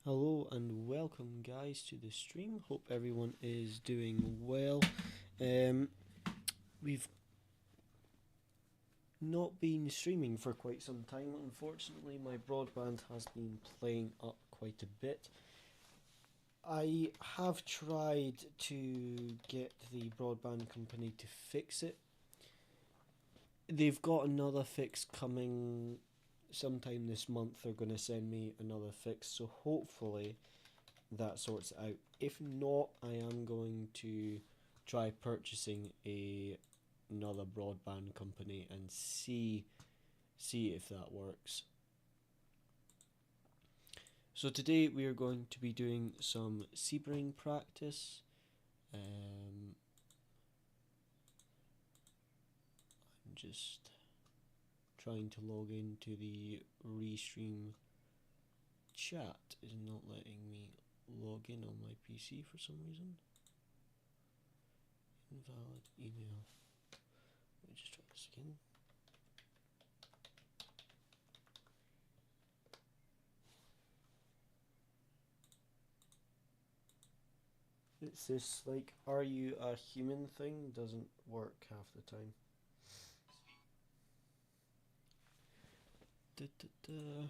Hello and welcome, guys, to the stream. Hope everyone is doing well. Um, we've not been streaming for quite some time. Unfortunately, my broadband has been playing up quite a bit. I have tried to get the broadband company to fix it. They've got another fix coming sometime this month. They're going to send me another fix, so hopefully that sorts it out. If not, I am going to try purchasing another broadband company and see if that works. So today we are going to be doing some Sebring practice. I'm just trying to log into the restream chat. Is not letting me log in on my PC for some reason. Invalid email. Let me just try this again. It's this like, are you a human thing? Doesn't work half the time. Da, da, da.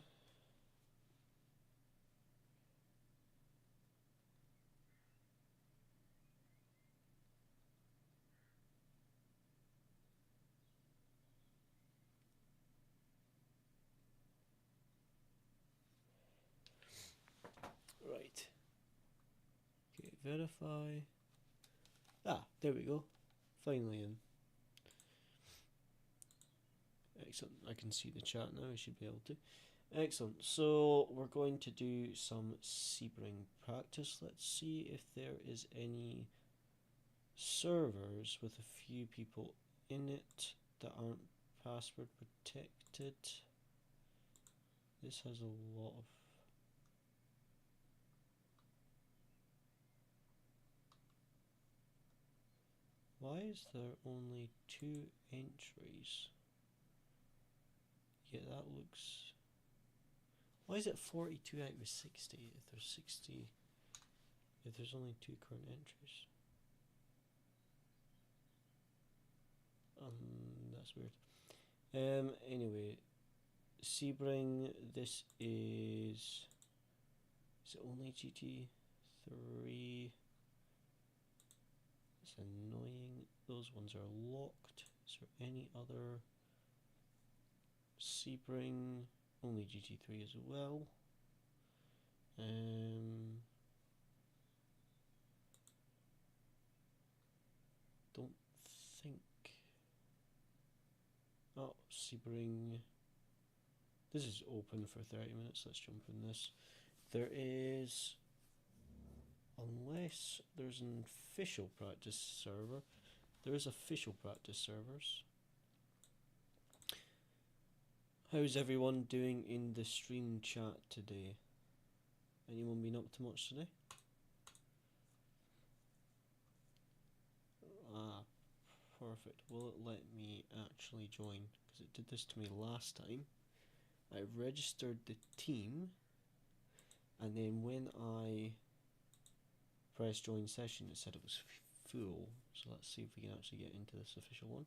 Right. Okay, verify. There we go. Finally in. Excellent. I can see the chat now. I should be able to. Excellent. So we're going to do some Sebring practice. Let's see if there is any servers with a few people in it that aren't password protected. This has a lot of Why is there only 2 entries? Yeah, that looks... Why is it 42 out of 60 if there's 60... if there's only 2 current entries? That's weird. Anyway, Sebring, this is... Is it only GT3? It's annoying. Those ones are locked. Is there any other Sebring? Only GT3 as well. Don't think. Oh, Sebring. This is open for 30 minutes. Let's jump in this. There is, unless there's an official practice server, there is official practice servers. How's everyone doing in the stream chat today? Anyone been up to much today? Perfect. Will it let me actually join? Because it did this to me last time. I registered the team, and then when I pressed join session, it said it was full. So let's see if we can actually get into this official one.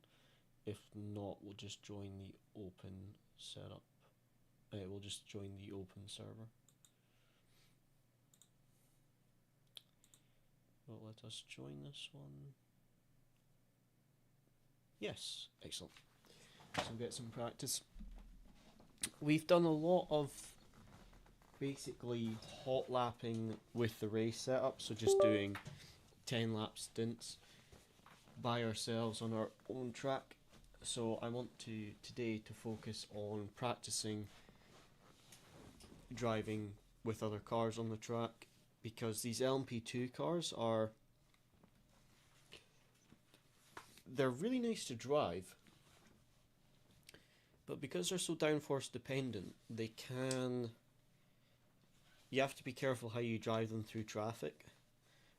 If not, we'll just join the open setup. We'll just join the open server. Well, let us join this one. Yes, excellent. So we'll get some practice. We've done a lot of basically hot lapping with the race setup, so just doing 10 lap stints by ourselves on our own track. So I want to today to focus on practicing driving with other cars on the track, because these LMP2 cars they're really nice to drive, but because they're so downforce dependent, you have to be careful how you drive them through traffic.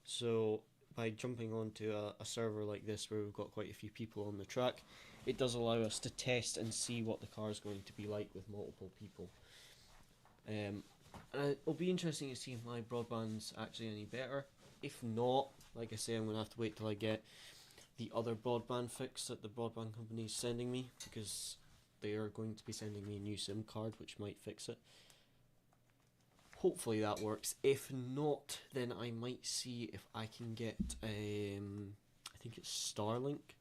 So by jumping onto a server like this where we've got quite a few people on the track, it does allow us to test and see what the car is going to be like with multiple people. It'll be interesting to see if my broadband's actually any better. If not, like I say, I'm gonna have to wait till I get the other broadband fix that the broadband company is sending me, because they are going to be sending me a new SIM card which might fix it. Hopefully that works. If not, then I might see if I can get I think it's Starlink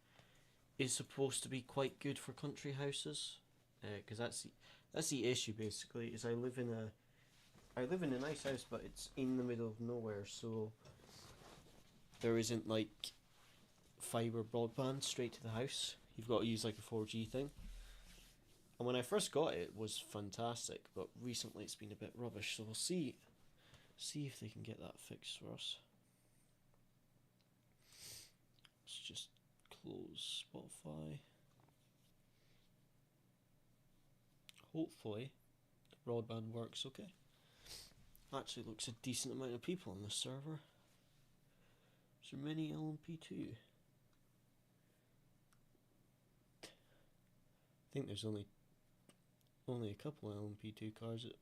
is supposed to be quite good for country houses, because that's the issue basically. Is I live in a nice house, but it's in the middle of nowhere, so there isn't like fiber broadband straight to the house. You've got to use like a 4G thing. And when I first got it, it was fantastic, but recently it's been a bit rubbish. So we'll see if they can get that fixed for us. Let's just close Spotify. Hopefully the broadband works okay. Actually looks a decent amount of people on this server. Is there many LMP2? I think there's only a couple of LMP2 cars. It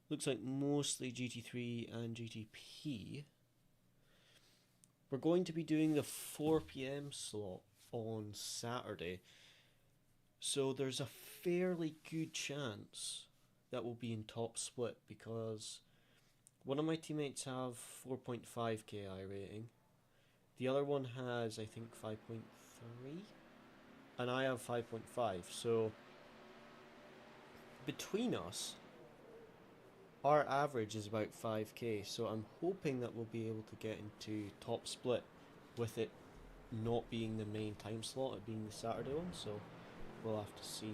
looks like mostly GT3 and GTP. We're going to be doing the 4 PM slot on Saturday, so there's a fairly good chance that we'll be in top split, because one of my teammates have 4.5k rating, the other one has I think 5.3, and I have 5.5, so between us our average is about 5k, so I'm hoping that we'll be able to get into top split with it not being the main time slot, it being the Saturday one, so we'll have to see.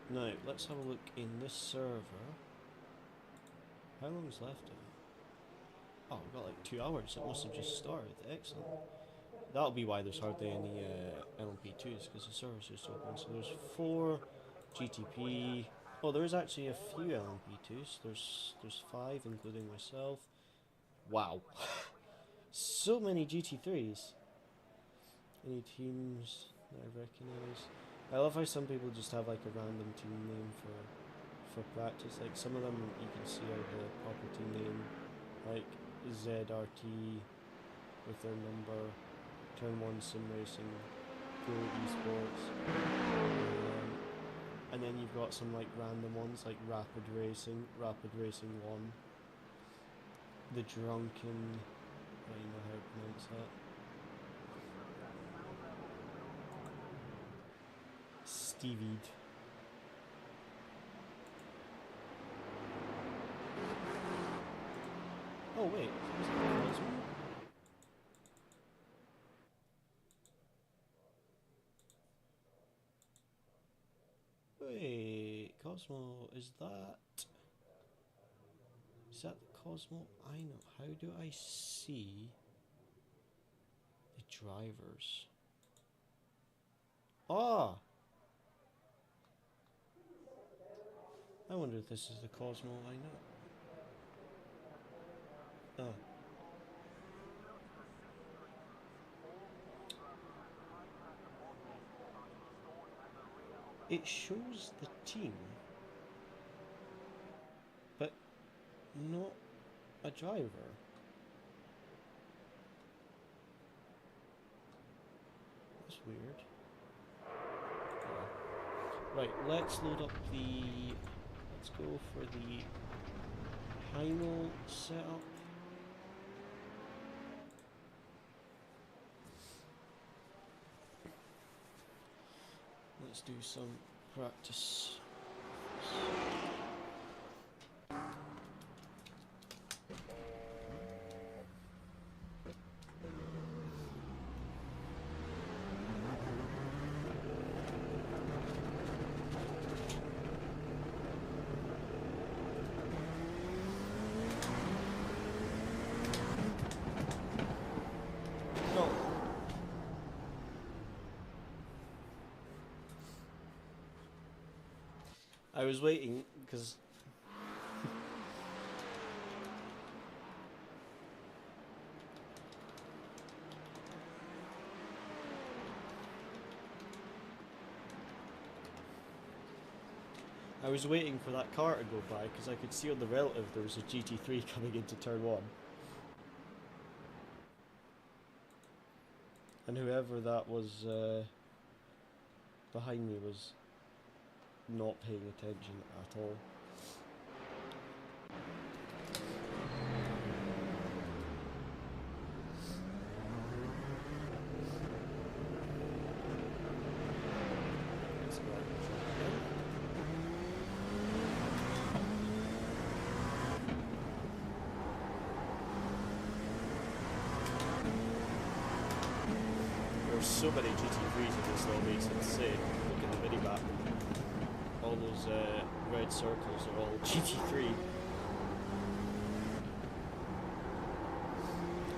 Now, let's have a look in this server. How long is left of it? Oh, we've got like 2 hours, it must have just started, excellent. That'll be why there's hardly any LMP2s, because the server's just open. So there's 4 GTP. Oh, there is actually a few LMP2s. There's 5, including myself. Wow. So many GT3s. Any teams that I recognise? I love how some people just have like a random team name for practice. Like some of them you can see are the proper team name, like ZRT with their number, Turn 1 Sim Racing, Pro Esports. And then you've got some like random ones like Rapid Racing 1, The Drunken, I don't know how to pronounce that, Stevied. Oh wait, is that Cosmo? Wait, Cosmo, is that the Cosmo I know? How do I see the drivers? Ah! I wonder if this is the Cosmo I know. Ah. It shows the team, but not a driver. That's weird. Right, let's load up the... Let's go for the Hymel setup. Let's do some practice. I was waiting because I was waiting for that car to go by because I could see on the relative there was a GT3 coming into turn 1. And whoever that was behind me was not paying attention at all. There's so many GT3s in this lobby, it's insane. Look at the minimap. All those red circles are all GT3.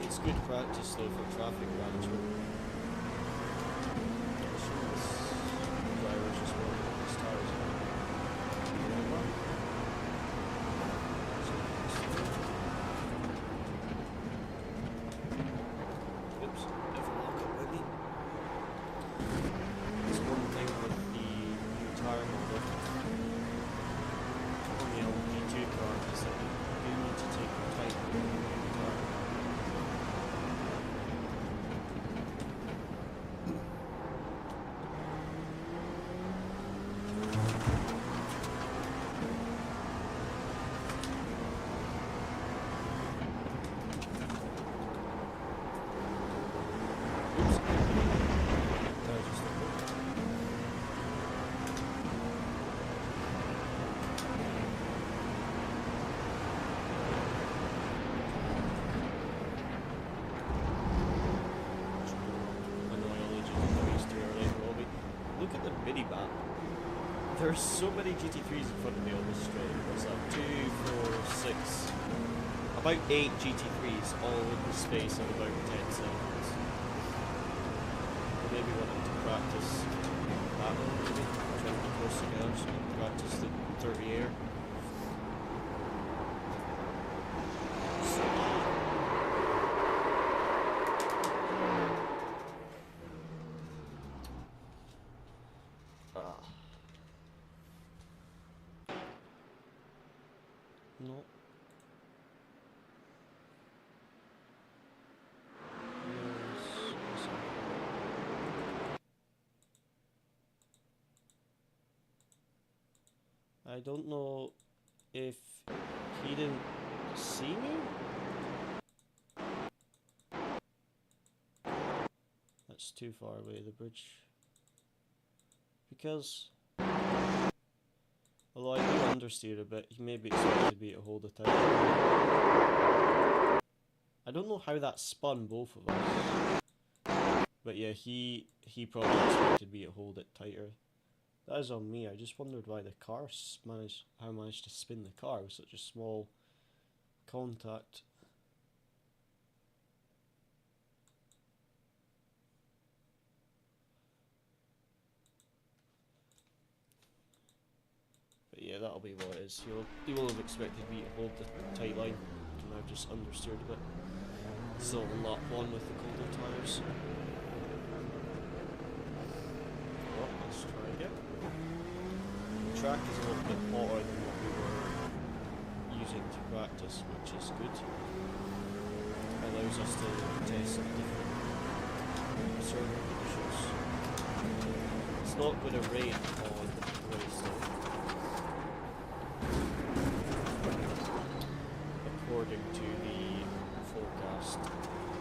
It's good practice though for traffic management. Drivers just want these tires. Oops, never walk up with me. There's one thing with the new tire model on the LP2 car is that you need to take your time with the new tire. Look at the mini-map. There's so many GT3s in front of me on this straight. What's that? 2, 4, 6. About 8 GT3s all in the space of about 10 seconds. Maybe wanting to practice that one, maybe. Trying to be close together so we can practice the dirty air. No. I don't know if he didn't see me? That's too far away, the bridge. Because although I do understeer a bit, he maybe expected me to hold it tight. I don't know how that spun both of us. But yeah, he probably expected me to hold it tighter. That is on me. I just wondered why the car managed to spin the car with such a small contact. But yeah, that'll be what it is. You will have expected me to hold the tight line, and I've just understeered a bit. Still on lap 1 with the colder tyres. Well, let's try again. The track is a little bit hotter than what we were using to practice, which is good. It allows us to test different circuit conditions. It's not going to rain on the race though. According to the forecast,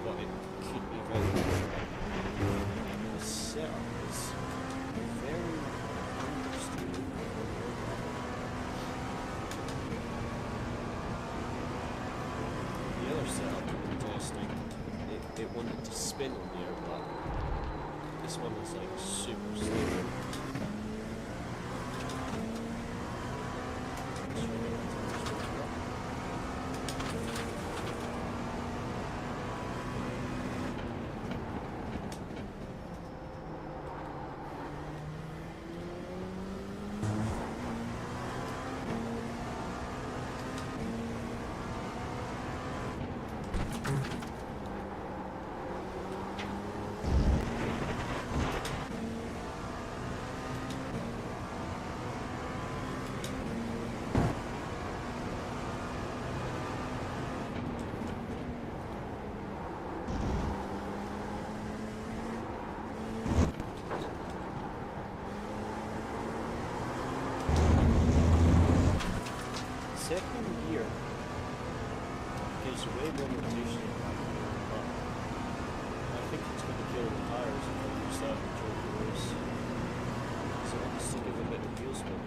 but it could be very good. The setup is very understated. The other setup we were testing, it wanted to spin on the airbag. This one is like super stable. more rotation in that, but I think it's going to kill the tires if I use that during the race. So I want to give a bit of wheel spin.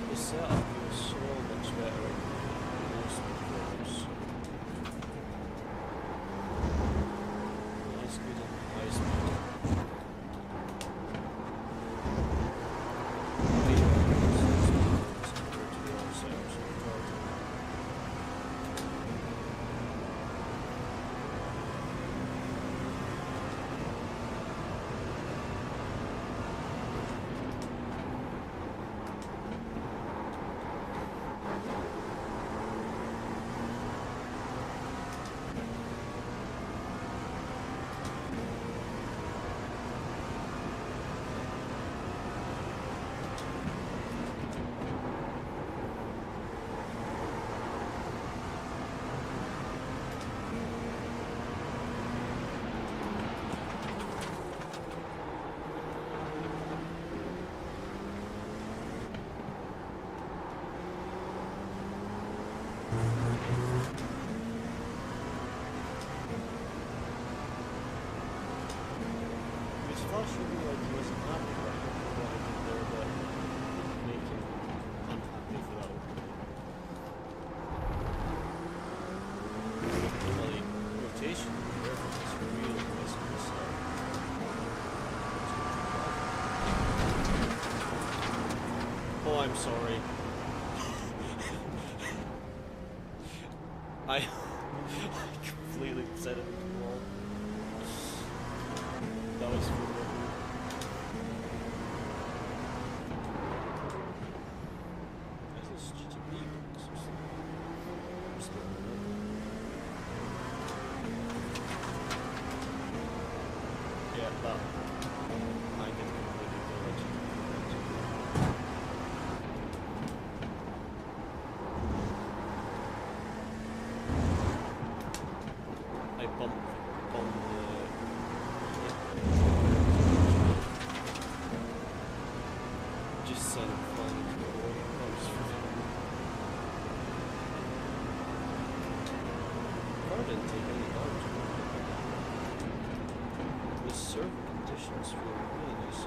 The setup was so much better in most controllers. Nice, good and high speed. Way better than compared to the other setups we've tried. It's frustrating like he wasn't happy, but I don't know what I did there that make him unhappy for that one. Well, the rotation there is really nice on this side. Oh, I'm sorry. I completely set it into the wall. That was really good. This is GTP. This is still yeah, that I can completely kill it. I bumped on the just set it flying into the wall. That was car didn't take any damage. The server conditions feel really nice.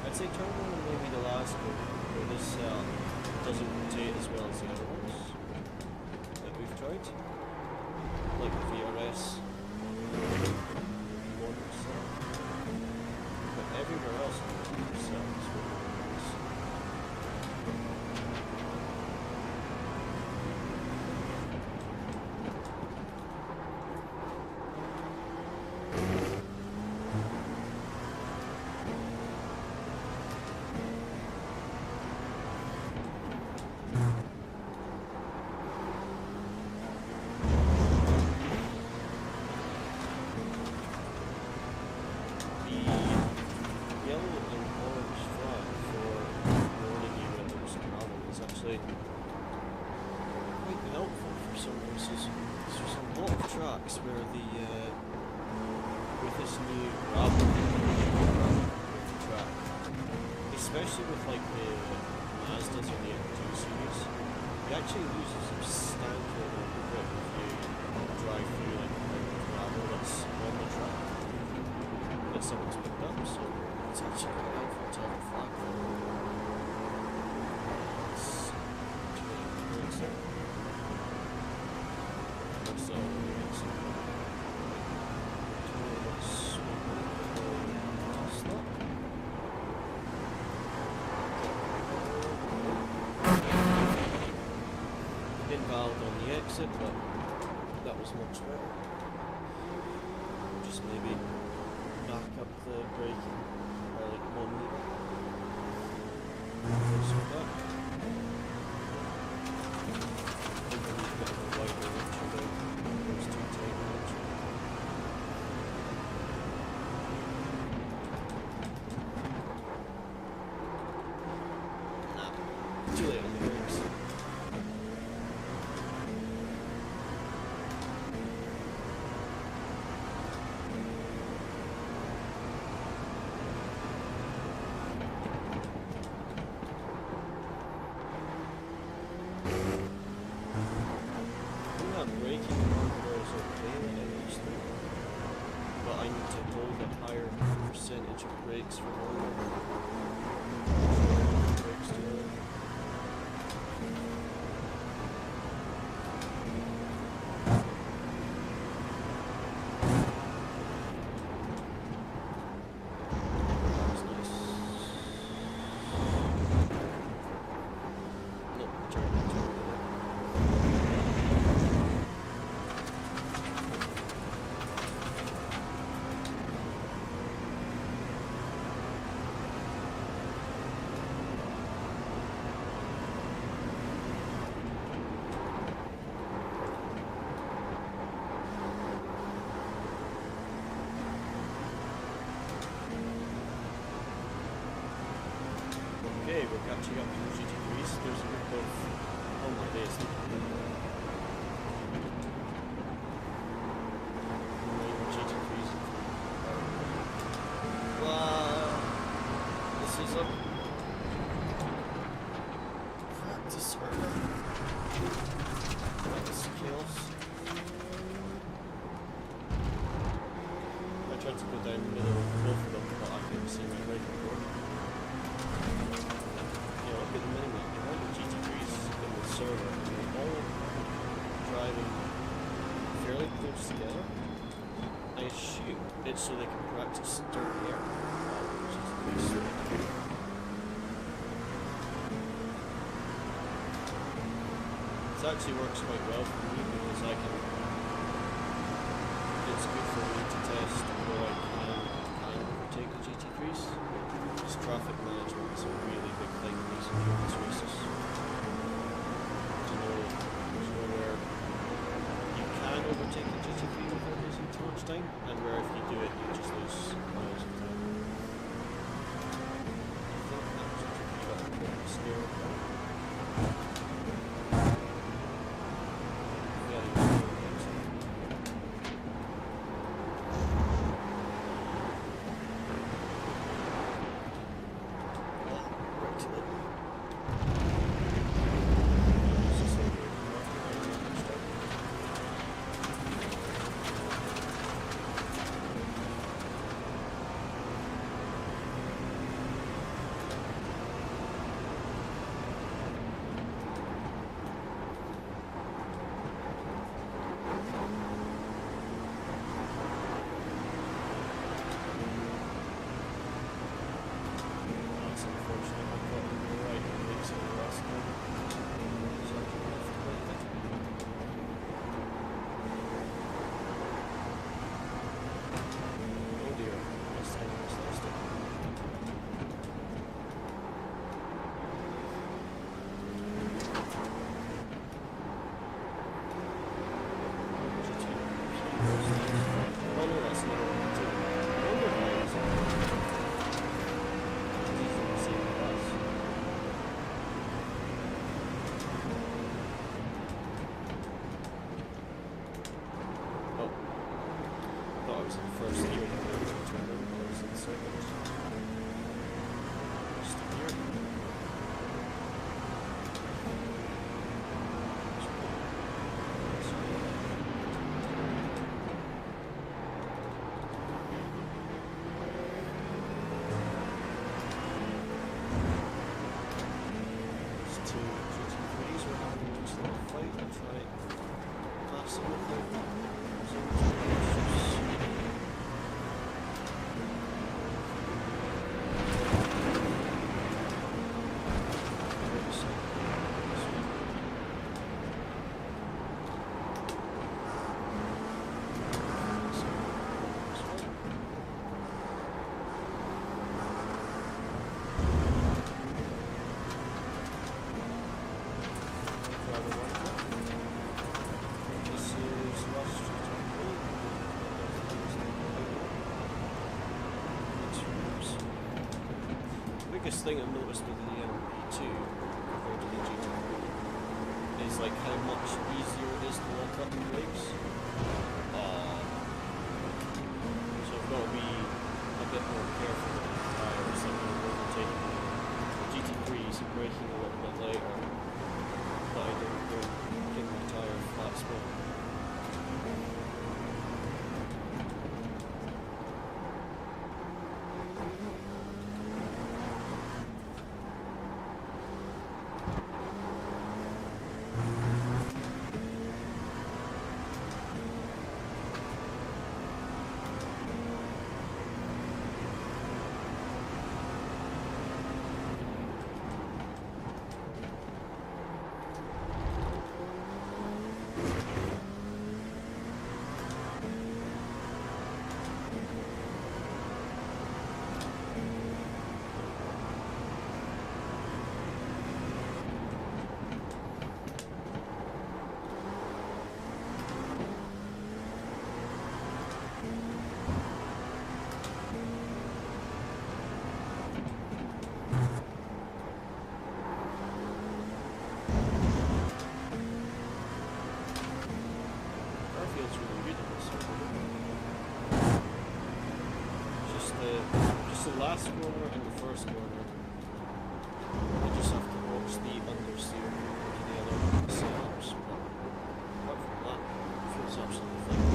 I'd say turn one and maybe the last one, where this doesn't rotate as well as the other ones that we've tried, like the VRS one cell. But everywhere else on the cell is really nice. some races. So there's a lot of tracks where the with this new gravel track, especially with like the Mazdas or the M2 series, you actually lose a substantial amount of grip if you drive through like the gravel that's on the track that someone's picked up. So it's actually quite helpful to have a flag for it. Invalid on the exit, but that was much better. Just maybe back up the braking by like 1 meter. So that. I think I need a bit of a wider windshield though. Those too tight windshield. Nah, too late on the brakes. Braking hardware is okay when I use them, but I need to hold a higher percentage of brakes for longer. Brakes do it. That's nice. Nope, turn. Okay, we're catching up to the GT3s. There's a group of... oh my days. GT3s. Wow! This is a... practice server. Practice skills. I tried to go down the middle of both of them, but I couldn't see my right before. Look at the minimap, you have the GT3s in the server, and they're all driving fairly close together. I assume it's so they can practice dirt air. This actually works quite well for me because I can... it's good for me to test where I can overtake the GT3s. Because traffic management is a really big thing in these endurance races. There's nowhere you can overtake the GT3 without losing too much time, and where if you do it, you just lose miles of time. I think that was actually got a bit of a scare. that was the first year that I went to I was in second. Just a year. Biggest thing I've noticed with the MP2 compared to the GT3 is like how much easier it is to lock up the brakes. So I've got to be a bit more careful with the tyres, like when I'm overtaking the GT3s and braking a little bit later, but I don't go kick my tyre flat spot. Just the last corner and the first corner, I just have to watch the understeer to the other setups, but apart from that, it feels absolutely fine.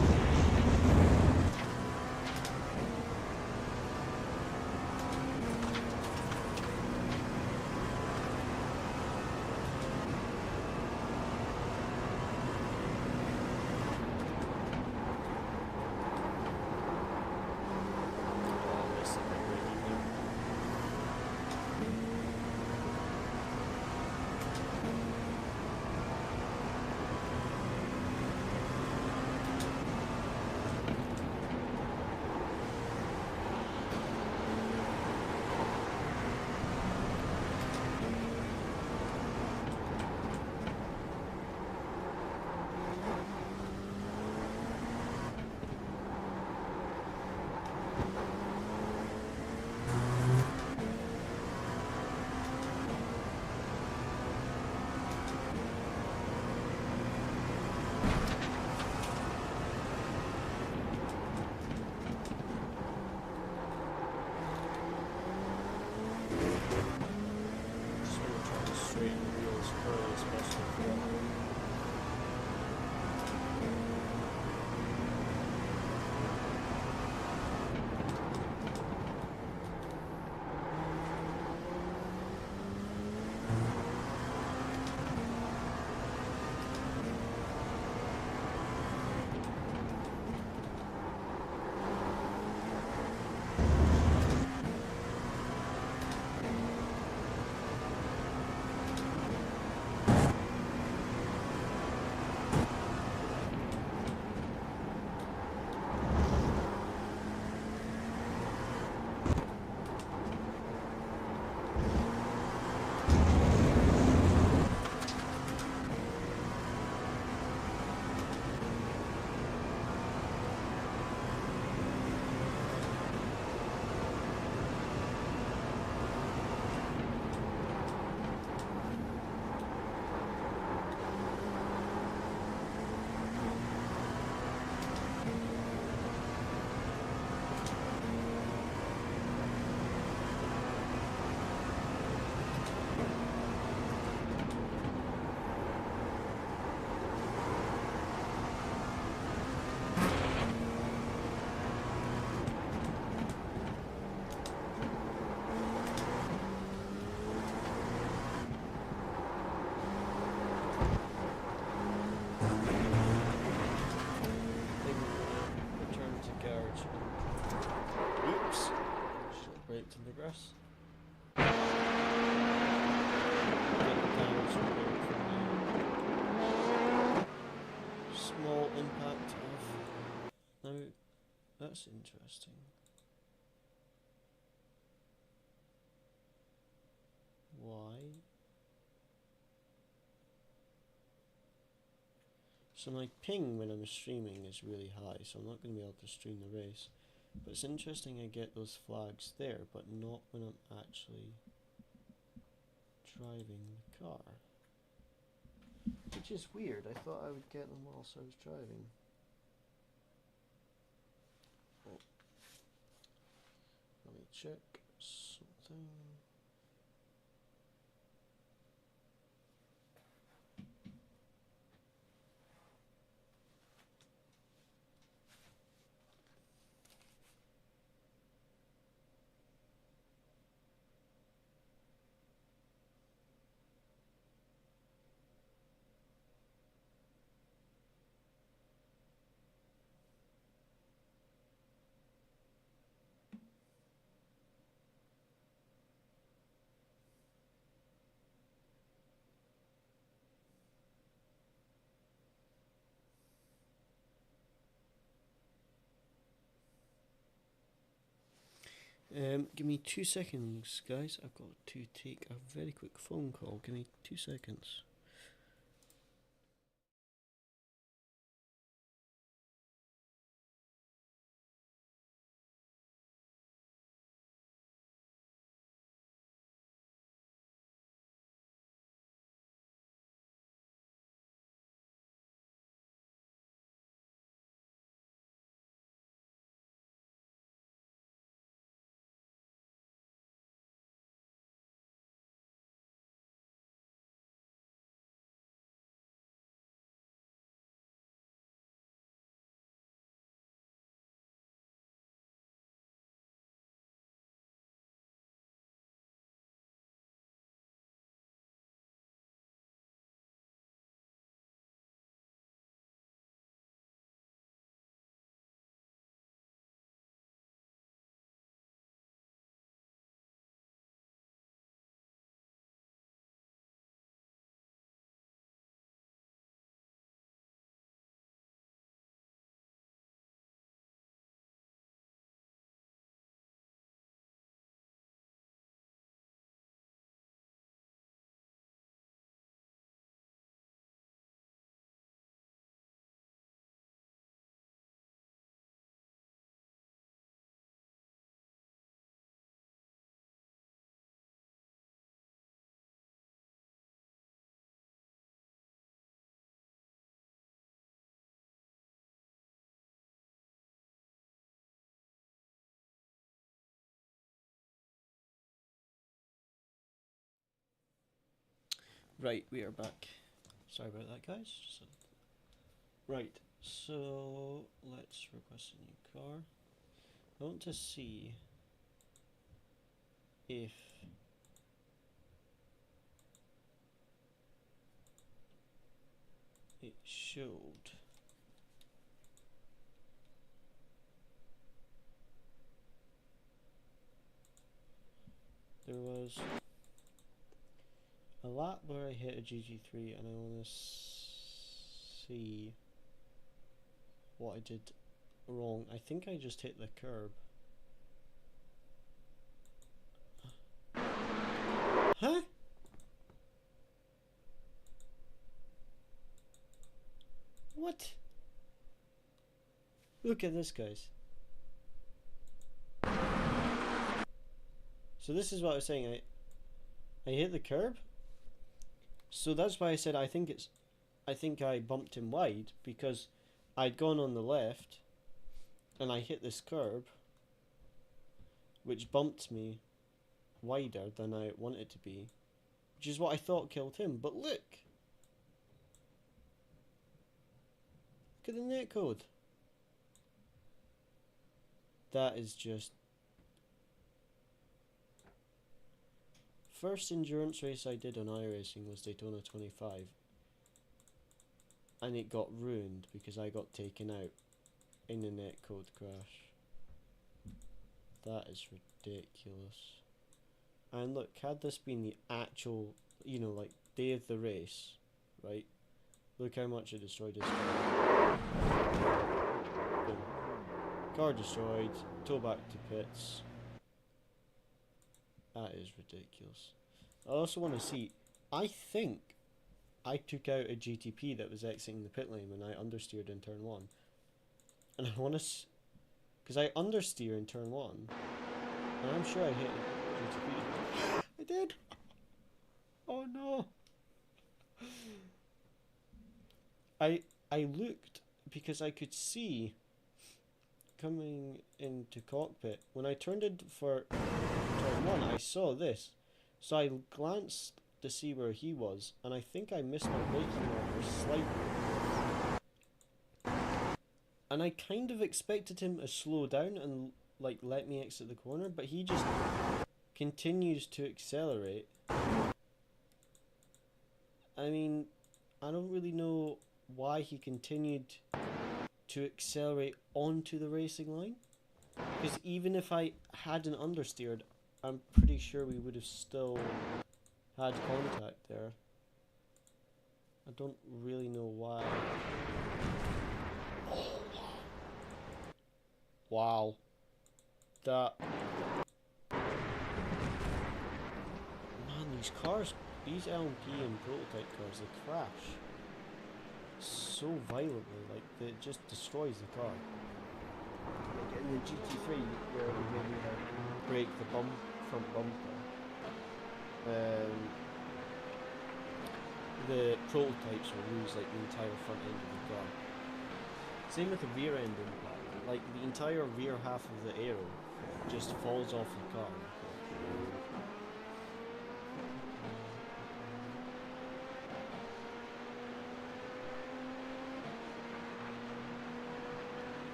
worse. Get the damage repaired from the small impact of... Now, that's interesting. Why? So my ping when I'm streaming is really high, so I'm not going to be able to stream the race. But it's interesting I get those flags there, but not when I'm actually driving the car. Which is weird, I thought I would get them whilst I was driving. Oh. Let me check something. Give me 2 seconds, guys. I've got to take a very quick phone call. Give me 2 seconds. Right, we are back. Sorry about that, guys. Right, so let's request a new car. I want to see if it showed. There was a lap where I hit a GG3 and I want to see what I did wrong. I think I just hit the curb. Huh? What? Look at this, guys. So this is what I was saying. I hit the curb. So that's why I said I think I bumped him wide, because I'd gone on the left and I hit this curb, which bumped me wider than I wanted to be, which is what I thought killed him. But look at the netcode. That is just... First endurance race I did on iRacing was Daytona 25, and it got ruined because I got taken out in the netcode crash. That is ridiculous. And look, had this been the actual, you know, like day of the race, right? Look how much it destroyed his car. Boom. Car destroyed, tow back to pits. That is ridiculous. I also want to see, I think I took out a GTP that was exiting the pit lane when I understeered in turn 1. And I want to, because I understeer in turn 1, and I'm sure I hit a GTP. I did! Oh no! I looked because I could see coming into cockpit. When I turned in for turn 1, I saw this. So I glanced to see where he was, and I think I missed my braking order slightly. And I kind of expected him to slow down and like let me exit the corner, but he just continues to accelerate. I mean, I don't really know why he continued to accelerate onto the racing line, because even if I hadn't understeered, I'm pretty sure we would have still had contact there. I don't really know why. Wow. That... Man, these cars, these LMP and prototype cars, they crash so violently, like, it just destroys the car. Like in the GT3, where when you break the front bumper, the prototypes will lose like the entire front end of the car. Same with the rear end in the back. Like the entire rear half of the aero just falls off the car.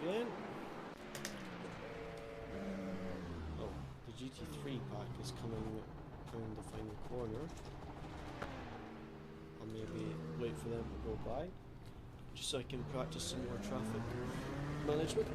Again. Oh, the GT3 pack is coming around the final corner. I'll maybe wait for them to go by, just so I can practice some more traffic management.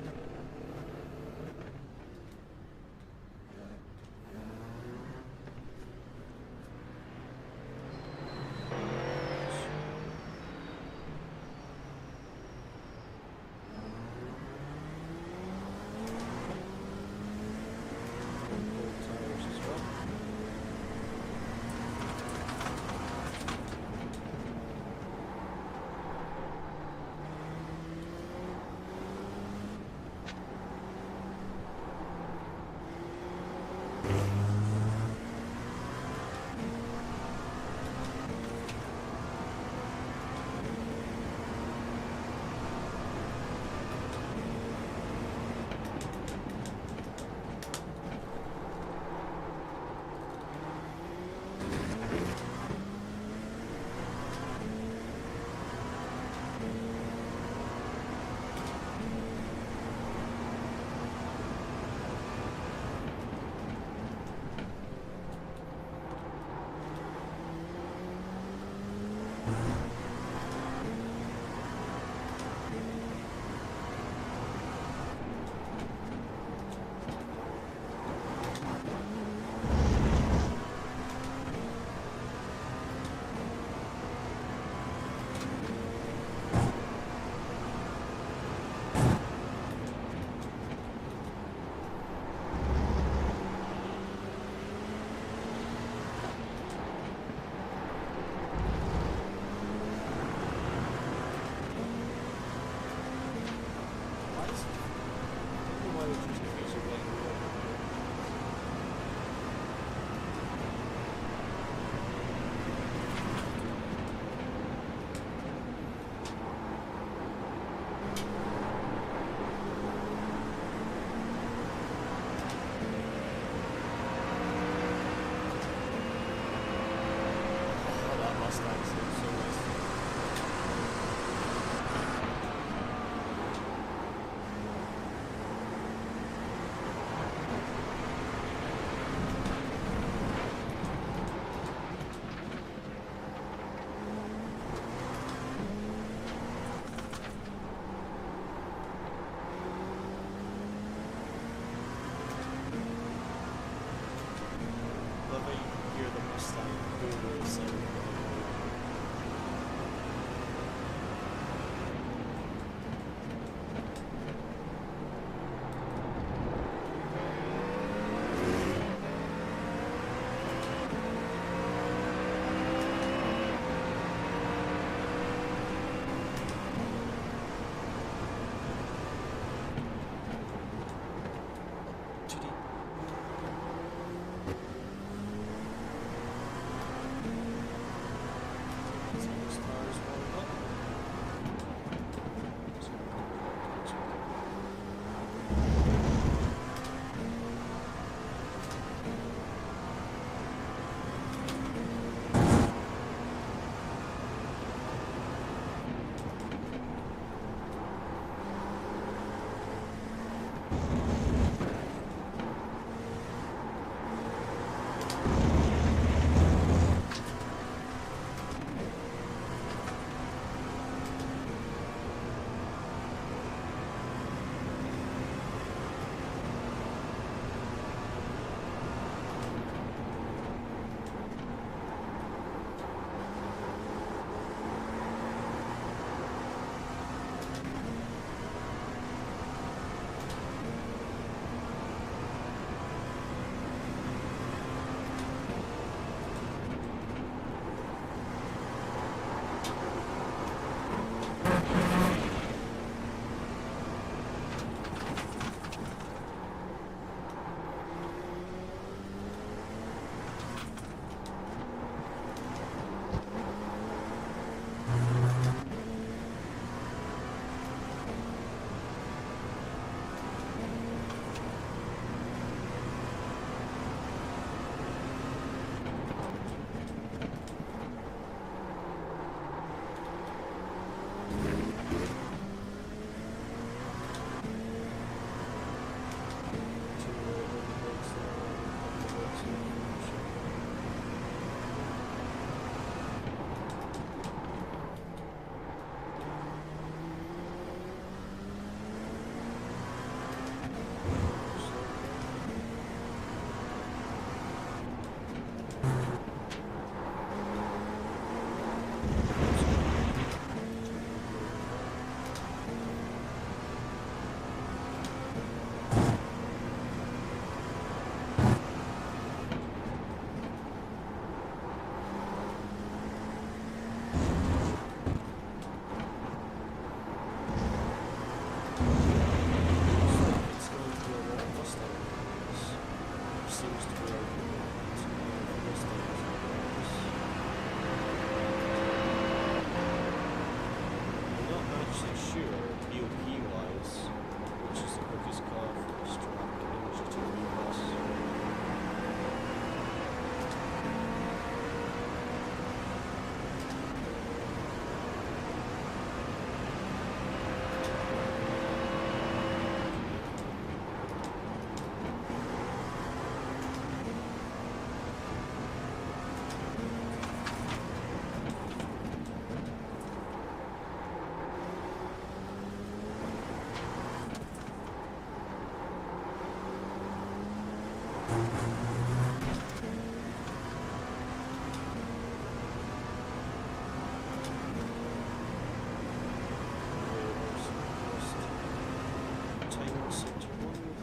time in sector 1 with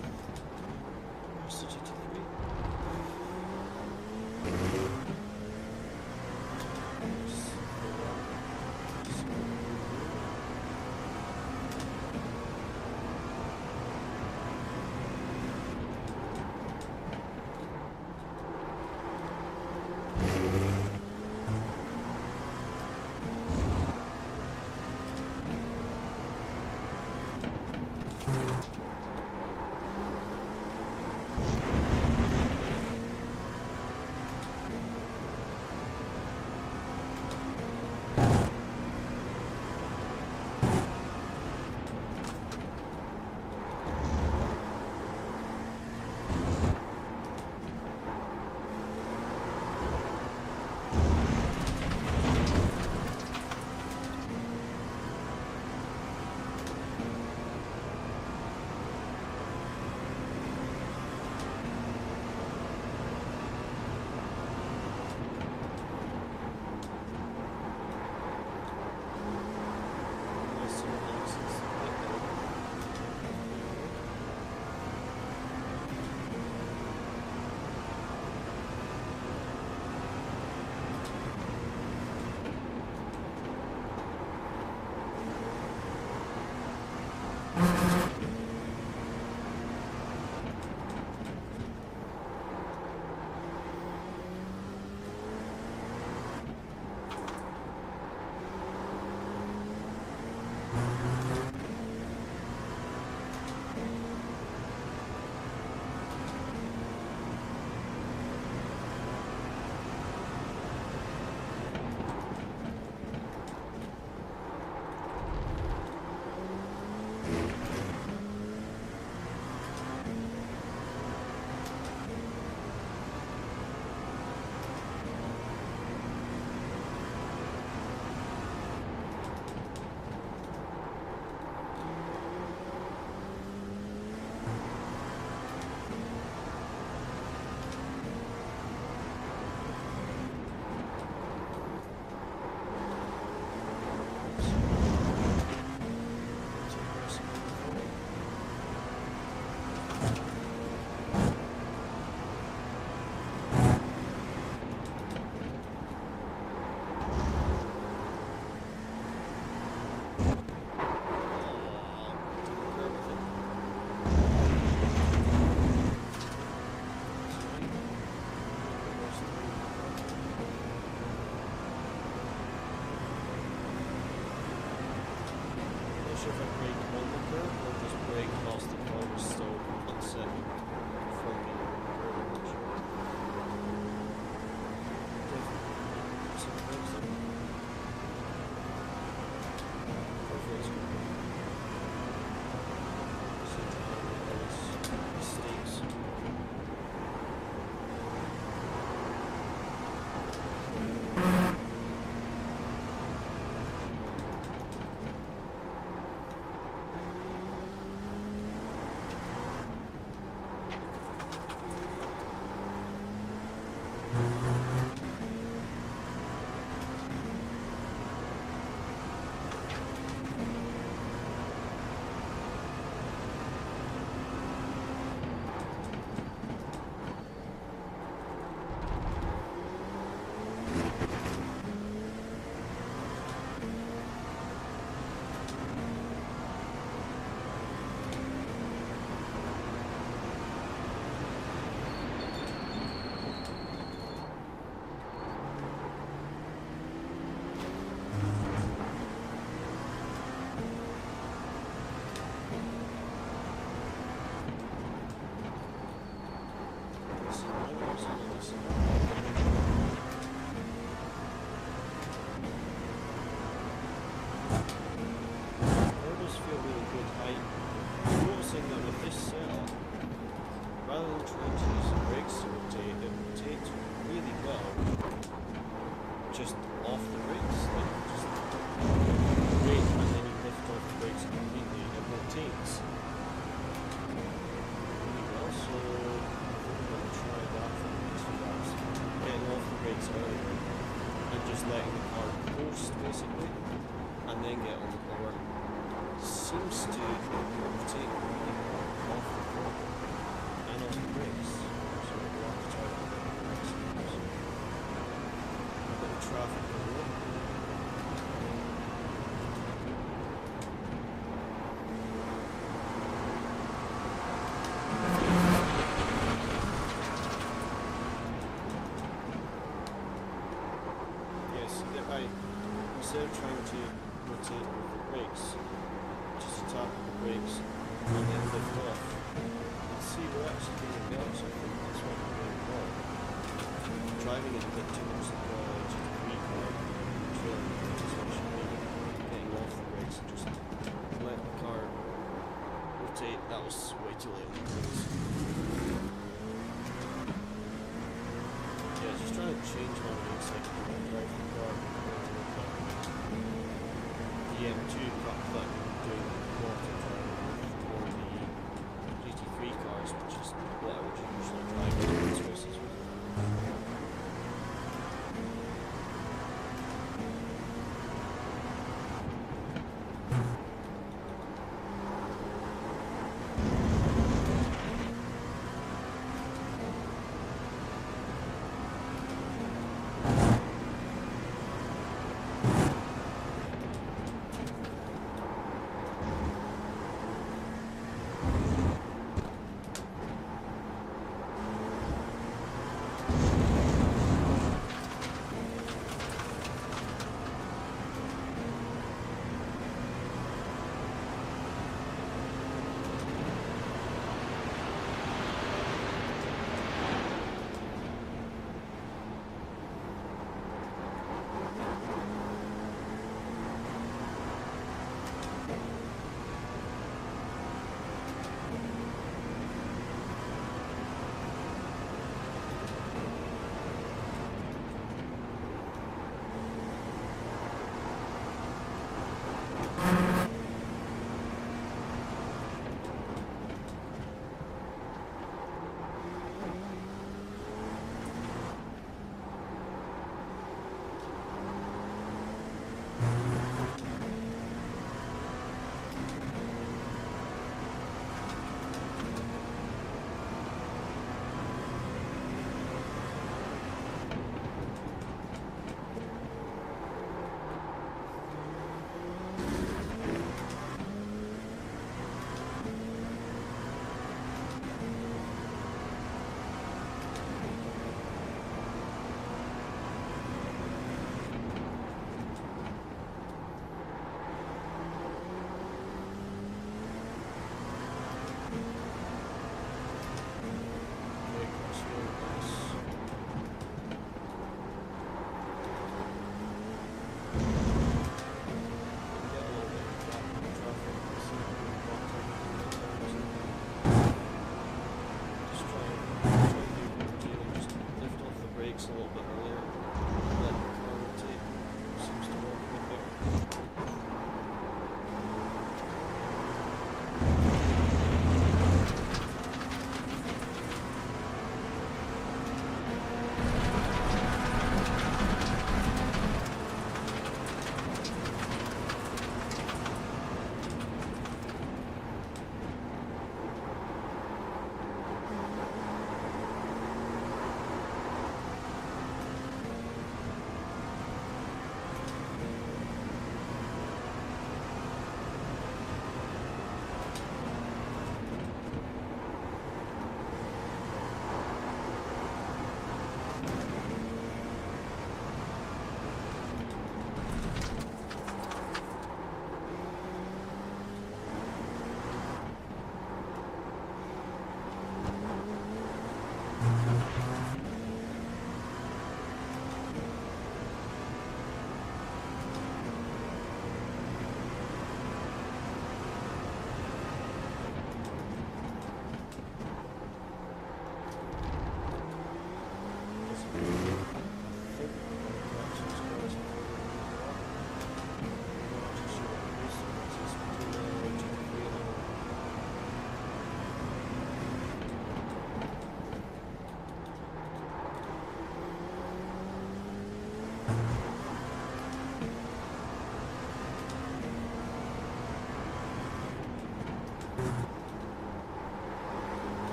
capacity to 3. If I brake on the curve or just brake whilst the car was still unset from the curve. Mistakes. Just off the brakes, like just brake and then you lift off the brakes completely. It rotates really well, so I'm going to try that for the next few laps. Getting off the brakes earlier and just letting the car coast basically, and then get on the power. seems to take really well off the road and on the brakes. So we'll have to try to get the brakes. A bit of traffic on the road. Instead of trying to rotate with the brakes, just tap the brakes and then lift off. And see, we're actually getting belts. I think that's what we're doing wrong. Driving it a bit too much like just a car trailing, which is what should be getting off the brakes and just let the car rotate. That was way too late on the brakes. Yeah, just trying to change my brakes like I drive the car. The M2 cut button doing water for the GT3 cars, which is what I would usually drive in spaces with.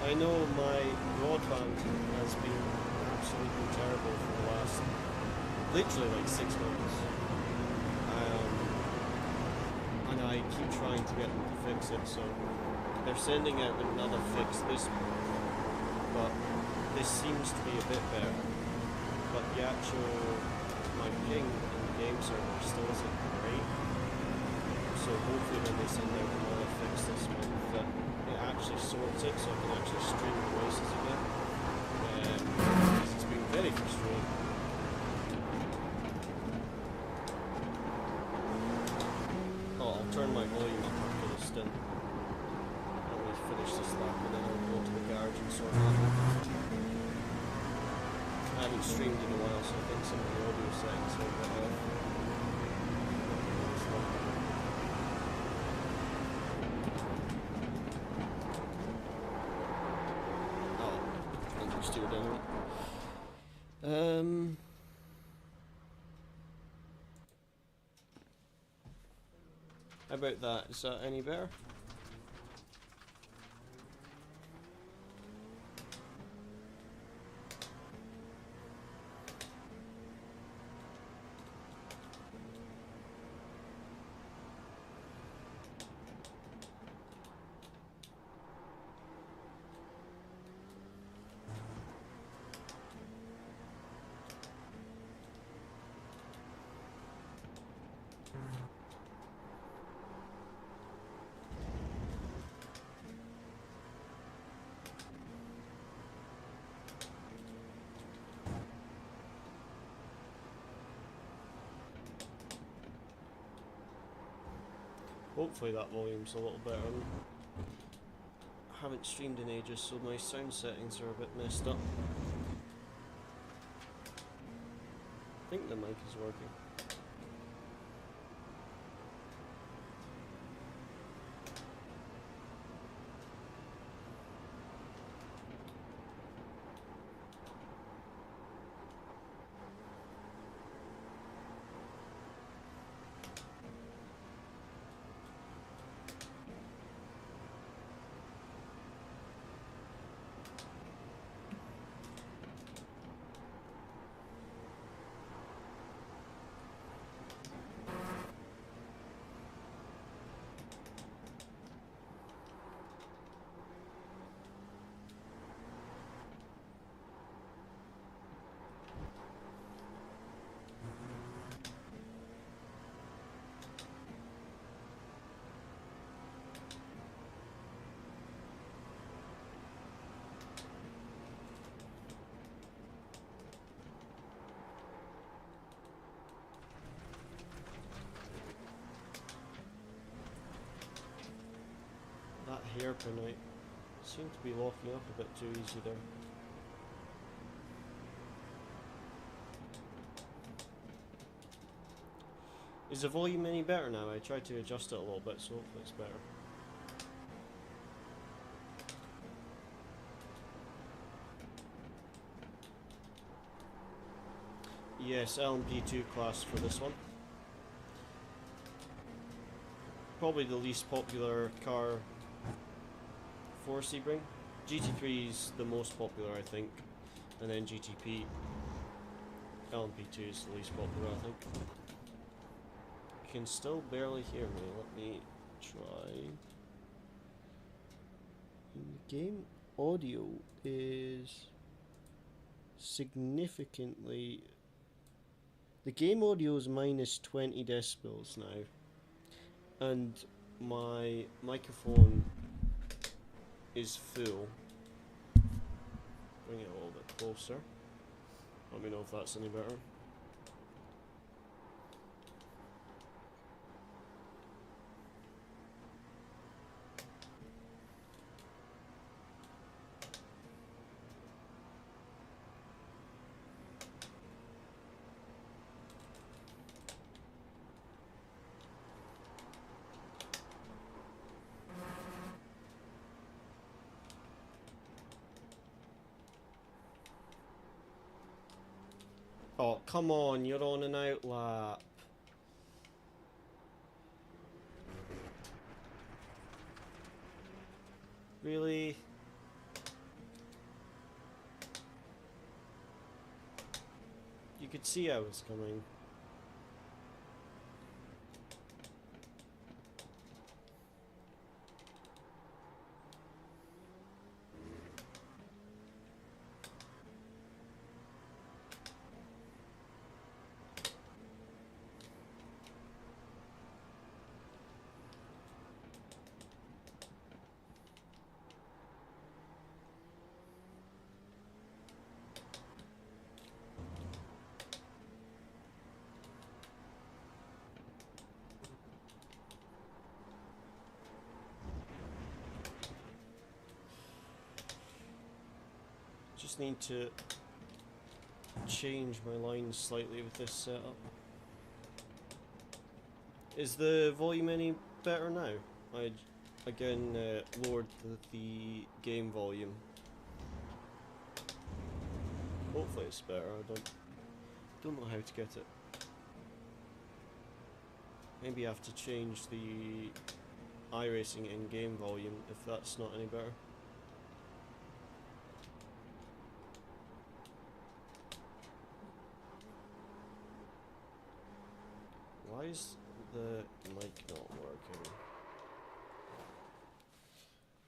I know my broadband has been absolutely terrible for the last, literally like 6 months. And I keep trying to get them to fix it, so they're sending out another fix this month, but this seems to be a bit better. But the actual, my ping in the game server still isn't great, so hopefully when they send out another fix this month that it actually sorts it so I can actually stream the races again, because it's been very frustrating. Oh, I'll turn my volume up after this stint. I'm going to finish this lap and then I'll go to the garage and sort that out. I haven't streamed in a while, so I think some of the audio settings are a bit off. Oh, understood anyway. How about that? Is that any better? Hopefully that volume's a little better. I haven't streamed in ages, so my sound settings are a bit messed up. I think the mic is working. That hairpin I seem to be locking up a bit too easy there. Is the volume any better now? I tried to adjust it a little bit, so hopefully it's better. Yes, LMP2 class for this one. Probably the least popular car for Sebring. GT3 is the most popular, I think, and then GTP. LMP2 is the least popular, I think. You can still barely hear me. Let me try. In the game, audio is significantly. The game audio is minus 20 decibels now, and my microphone is full. Bring it a little bit closer. Let me know if that's any better. Oh, come on, you're on an outlap. Really? could see I was coming. Just need to change my lines slightly with this setup. Is the volume any better now? I again lowered the game volume. Hopefully it's better. I don't know how to get it. Maybe I have to change the iRacing in-game volume if that's not any better. Why is the mic not working?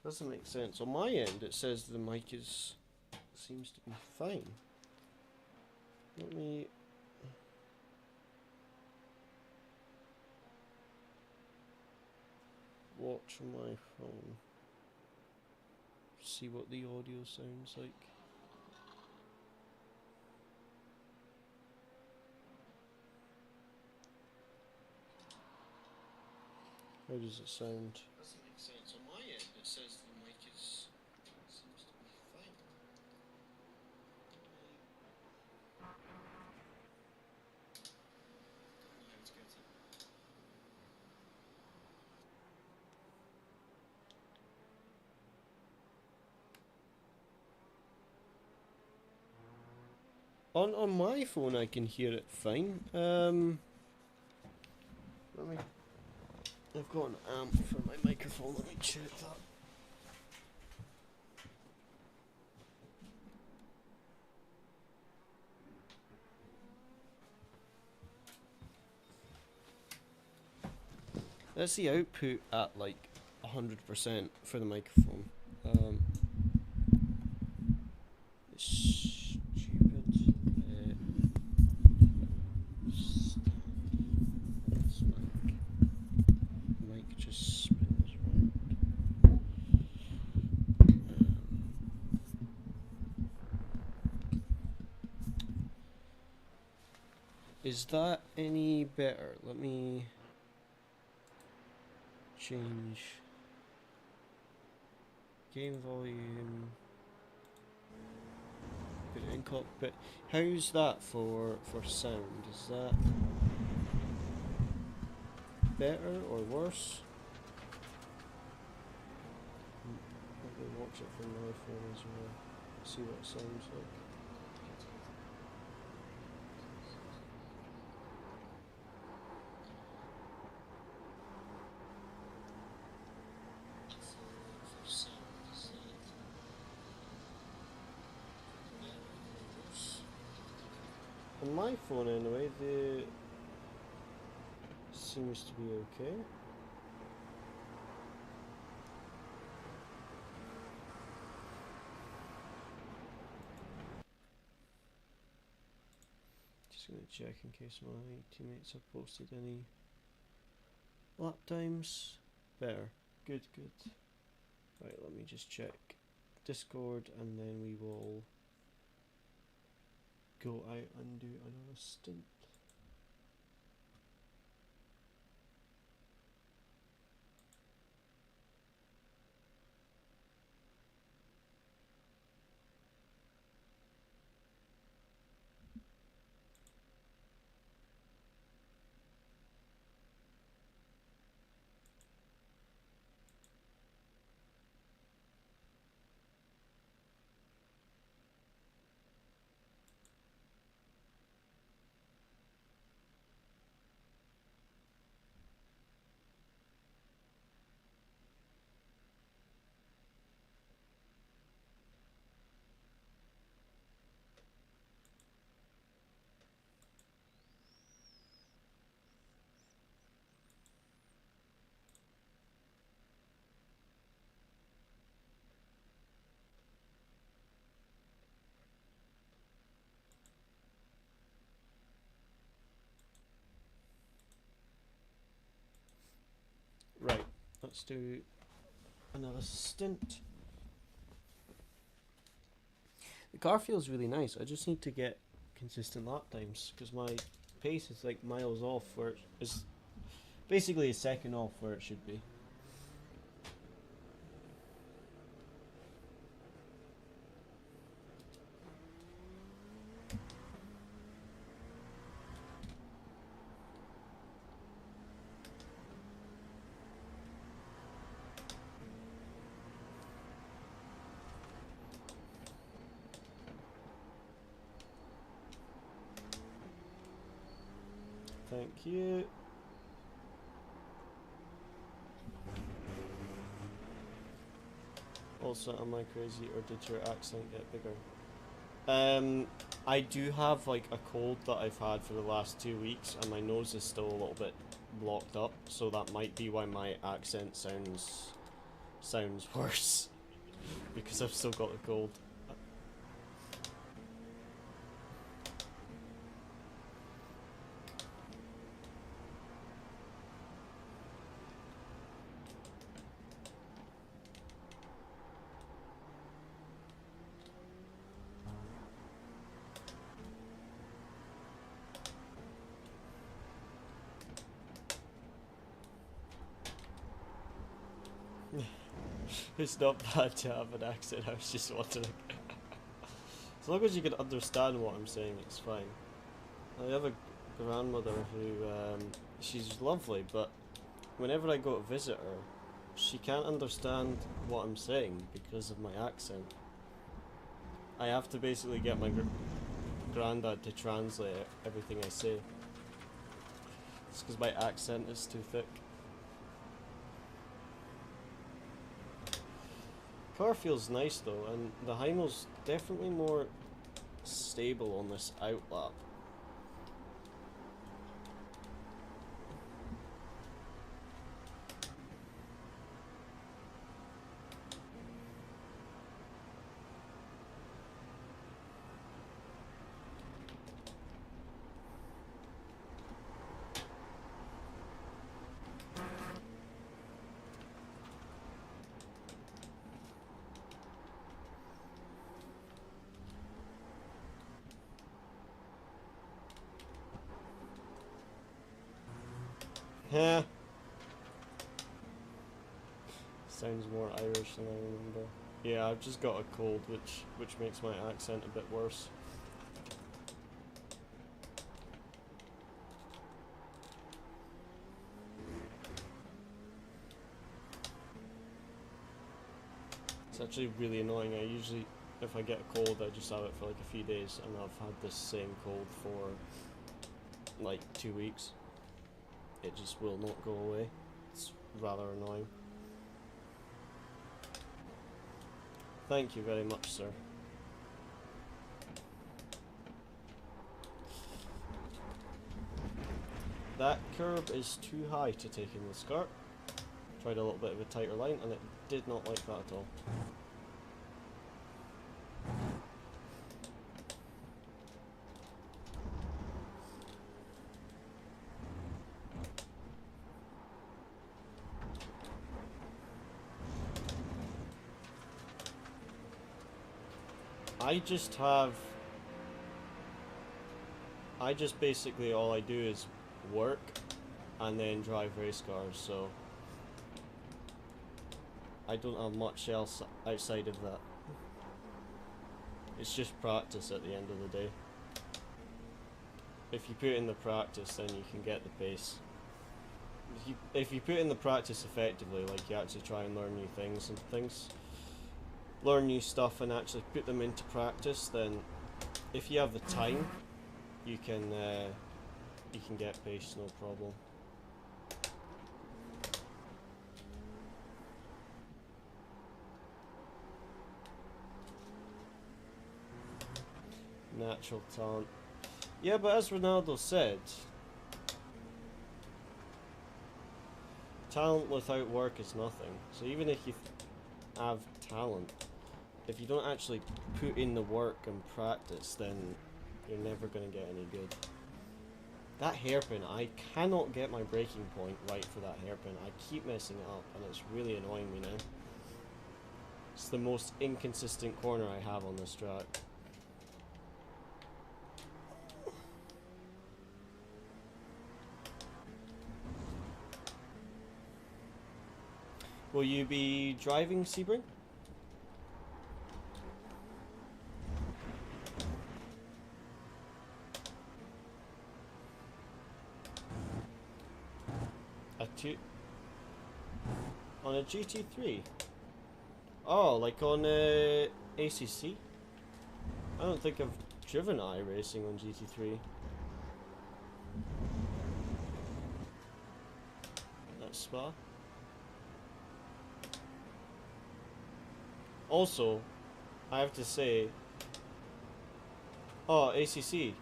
Doesn't make sense. On my end it says the mic seems to be fine. Let me watch on my phone. See what the audio sounds like. How does it sound? Doesn't make sense. On my end it says the mic seems to be fine. Don't know how to get it. On my phone I can hear it fine. Let me. I've got an amp for my microphone. Let me check that. That's the output at like 100% for the microphone. It's stupid. This mic just spins around. Is that any better? Let me change game volume. Put it in cockpit. How's that for sound? Is that better or worse? Let me watch it from my phone as well. See what it sounds like. On my phone anyway, the seems to be okay. Just gonna check in case my teammates have posted any lap times. Better. Good, good. Right, let me just check Discord and then we will go out and do another stint. let's do another stint. The car feels really nice. I just need to get consistent lap times because my pace is like miles off where it's basically a second off where it should be. Thank you. Also, am I crazy or did your accent get bigger? I do have like a cold that I've had for the last 2 weeks and my nose is still a little bit blocked up, so that might be why my accent sounds worse because I've still got the cold. It's not bad to have an accent, I was just wondering. As long as you can understand what I'm saying, it's fine. I have a grandmother who, she's lovely, but whenever I go to visit her, she can't understand what I'm saying because of my accent. I have to basically get my granddad to translate everything I say. It's because my accent is too thick. Car feels nice though, and the Hymo's definitely more stable on this outlap. Yeah. Sounds more Irish than I remember. Yeah, I've just got a cold, which makes my accent a bit worse. It's actually really annoying. I usually, if I get a cold, I just have it for like a few days, and I've had this same cold for like 2 weeks. It just will not go away. It's rather annoying. Thank you very much, sir. That curb is too high to take in the skirt. Tried a little bit of a tighter line and it did not like that at all. I just basically all I do is work and then drive race cars, so I don't have much else outside of that. It's just practice at the end of the day. If you put in the practice, then you can get the pace. If you put in the practice effectively, like you actually try and learn new things and learn new stuff and actually put them into practice, then if you have the time, you can get pace, no problem. Natural talent. Yeah, but as Ronaldo said, talent without work is nothing. So even if you have talent, if you don't actually put in the work and practice, then you're never going to get any good. That hairpin, I cannot get my braking point right for that hairpin. I keep messing it up, and it's really annoying me now. It's the most inconsistent corner I have on this track. Will you be driving, Sebring? On a GT3? Oh, like on ACC? I don't think I've driven iRacing on GT3. That's Spa. Also, I have to say, oh, ACC.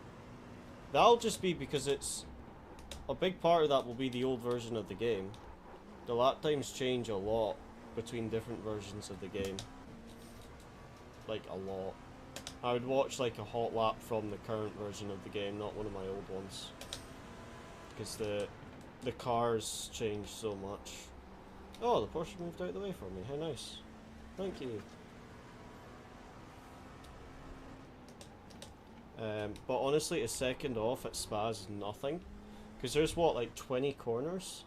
That'll just be because it's a big part of that will be the old version of the game. The lap times change a lot between different versions of the game. Like, a lot. I would watch like a hot lap from the current version of the game, not one of my old ones. Because the cars change so much. Oh, the Porsche moved out of the way for me. How nice. Thank you. But honestly, a second off at Spa is nothing. Because there's what, like 20 corners?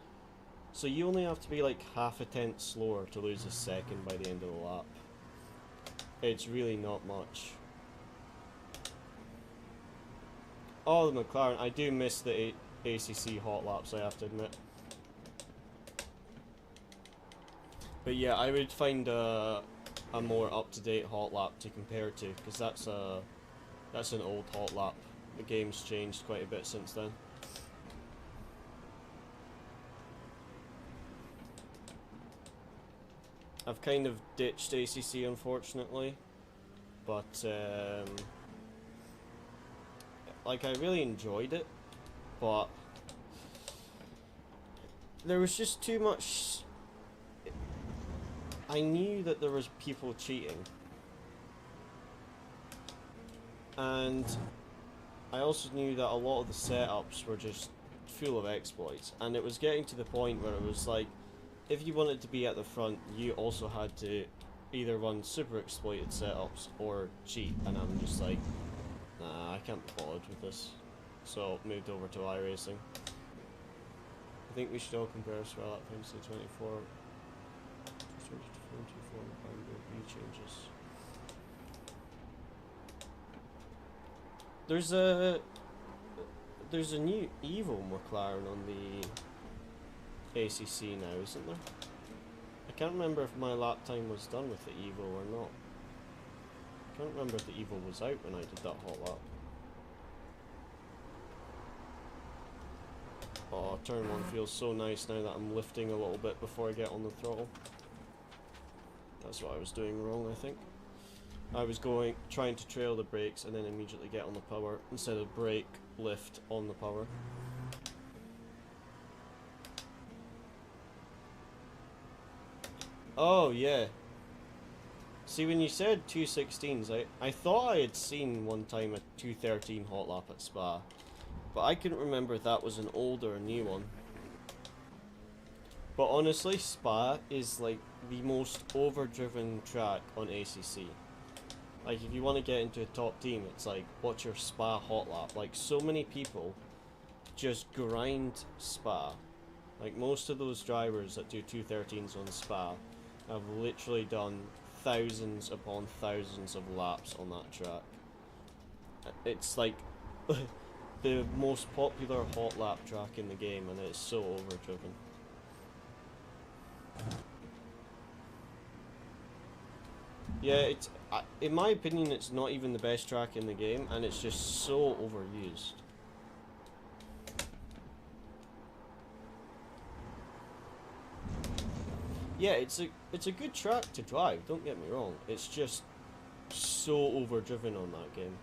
So you only have to be like half a tenth slower to lose a second by the end of the lap. It's really not much. Oh, the McLaren. I do miss the ACC hot laps, I have to admit. But yeah, I would find a more up-to-date hot lap to compare to, because that's an old hot lap. The game's changed quite a bit since then. I've kind of ditched ACC, unfortunately, but like, I really enjoyed it, but there was just too much. I knew that there was people cheating, and I also knew that a lot of the setups were just full of exploits, and it was getting to the point where it was like, if you wanted to be at the front, you also had to either run super exploited setups or cheat, and I'm just like, nah, I can't be bothered with this. So moved over to iRacing. I think we should all compare as well at times to 24 changes. There's a new Evo McLaren on the ACC now, isn't there? I can't remember if my lap time was done with the Evo or not. I can't remember if the Evo was out when I did that hot lap. Oh, turn 1 feels so nice now that I'm lifting a little bit before I get on the throttle. That's what I was doing wrong, I think. I was trying to trail the brakes and then immediately get on the power instead of brake, lift, on the power. Oh, yeah. See, when you said 216s, I thought I had seen one time a 213 hot lap at Spa, but I couldn't remember if that was an old or a new one. But honestly, Spa is like the most overdriven track on ACC. Like, if you want to get into a top team, it's like, what's your Spa hot lap? Like, so many people just grind Spa. Like, most of those drivers that do 213s on Spa have literally done thousands upon thousands of laps on that track. It's like the most popular hot lap track in the game, and it's so overdriven. Yeah, it's in my opinion, it's not even the best track in the game, and it's just so overused. Yeah, it's a good track to drive, don't get me wrong. It's just so overdriven on that game.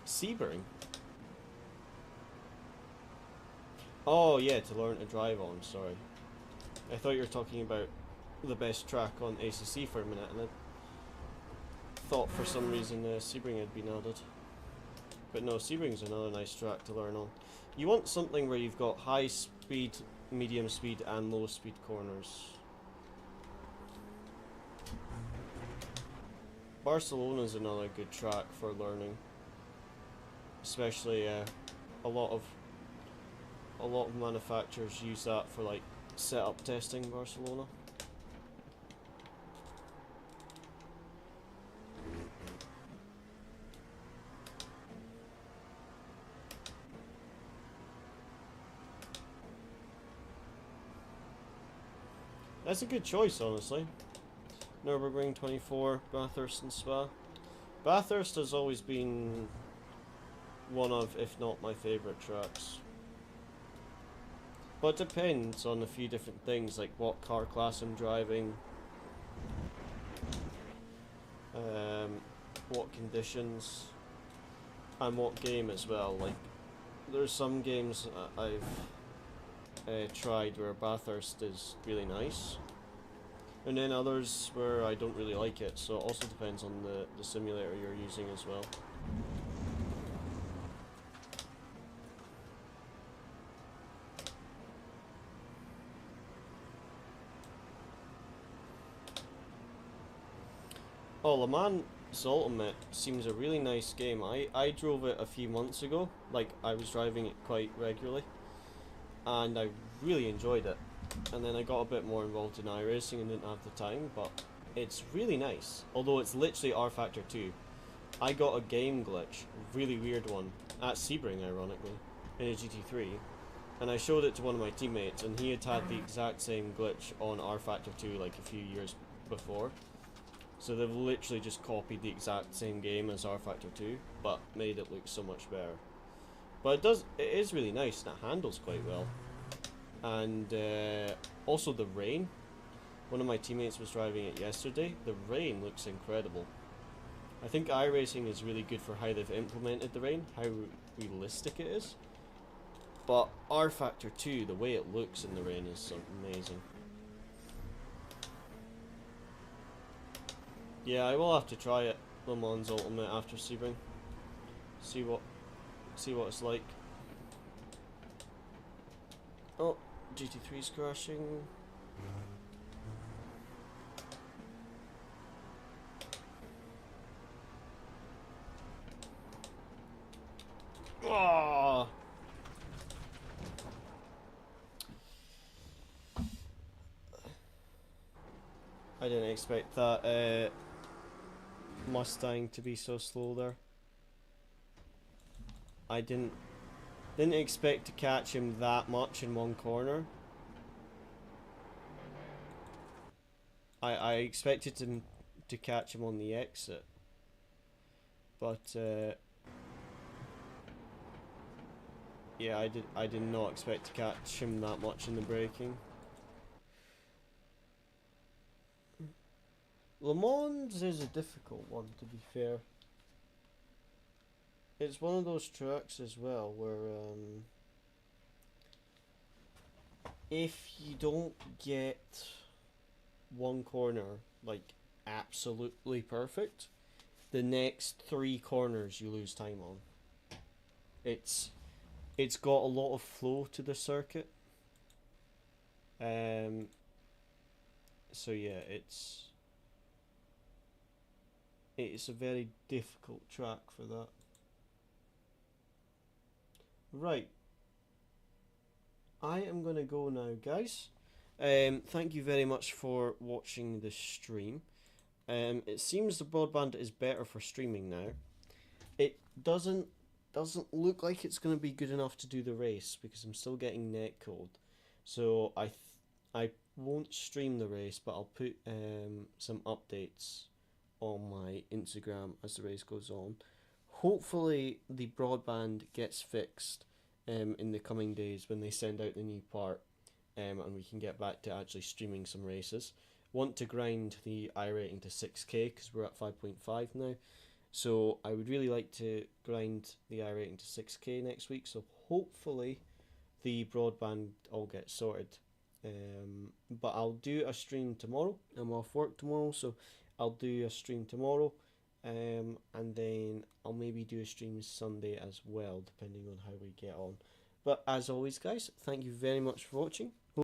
Sebring? Oh yeah, to learn to drive on. Sorry, I thought you were talking about the best track on ACC for a minute, and I thought for some reason Sebring had been added. But no, Sebring's another nice track to learn on. You want something where you've got high speed, medium speed, and low speed corners. Barcelona's another good track for learning, especially a lot of a lot of manufacturers use that for like setup testing. Barcelona. That's a good choice, honestly. Nürburgring 24, Bathurst and Spa. Bathurst has always been one of, if not my favourite tracks. But it depends on a few different things, like what car class I'm driving, what conditions, and what game as well. Like, there's some games I've tried where Bathurst is really nice, and then others where I don't really like it, so it also depends on the simulator you're using as well. Oh, Le Mans Ultimate seems a really nice game. I drove it a few months ago, like I was driving it quite regularly, and I really enjoyed it. And then I got a bit more involved in iRacing and didn't have the time, but it's really nice. Although it's literally R Factor 2. I got a game glitch, really weird one, at Sebring ironically, in a GT3, and I showed it to one of my teammates, and he had had the exact same glitch on R Factor 2 like a few years before. So they've literally just copied the exact same game as R Factor 2, but made it look so much better. But it is really nice, and it handles quite well. And also the rain. One of my teammates was driving it yesterday. The rain looks incredible. I think iRacing is really good for how they've implemented the rain, how realistic it is. But R Factor 2, the way it looks in the rain is amazing. Yeah, I will have to try it, Le Mans Ultimate, after Sebring. See what it's like. Oh, GT3's crashing. Oh! I didn't expect that Mustang to be so slow there. I didn't expect to catch him that much in one corner. I expected him to catch him on the exit, but yeah, I did not expect to catch him that much in the braking. Le Mans is a difficult one, to be fair. It's one of those tracks as well where if you don't get one corner like absolutely perfect, the next three corners you lose time on. It's got a lot of flow to the circuit. So yeah, it's a very difficult track for that. Right. I am gonna go now, guys. Thank you very much for watching the stream. It seems the broadband is better for streaming now. It doesn't look like it's gonna be good enough to do the race because I'm still getting netcode. So I won't stream the race, but I'll put some updates on my Instagram as the race goes on. Hopefully the broadband gets fixed in the coming days when they send out the new part, and we can get back to actually streaming some races. Want to grind the iRating to 6K because we're at 5.5 now. So I would really like to grind the iRating to 6K next week. So hopefully the broadband all gets sorted. But I'll do a stream tomorrow. I'm off work tomorrow, so I'll do a stream tomorrow. And then I'll maybe do a stream Sunday as well, depending on how we get on. But as always, guys, thank you very much for watching.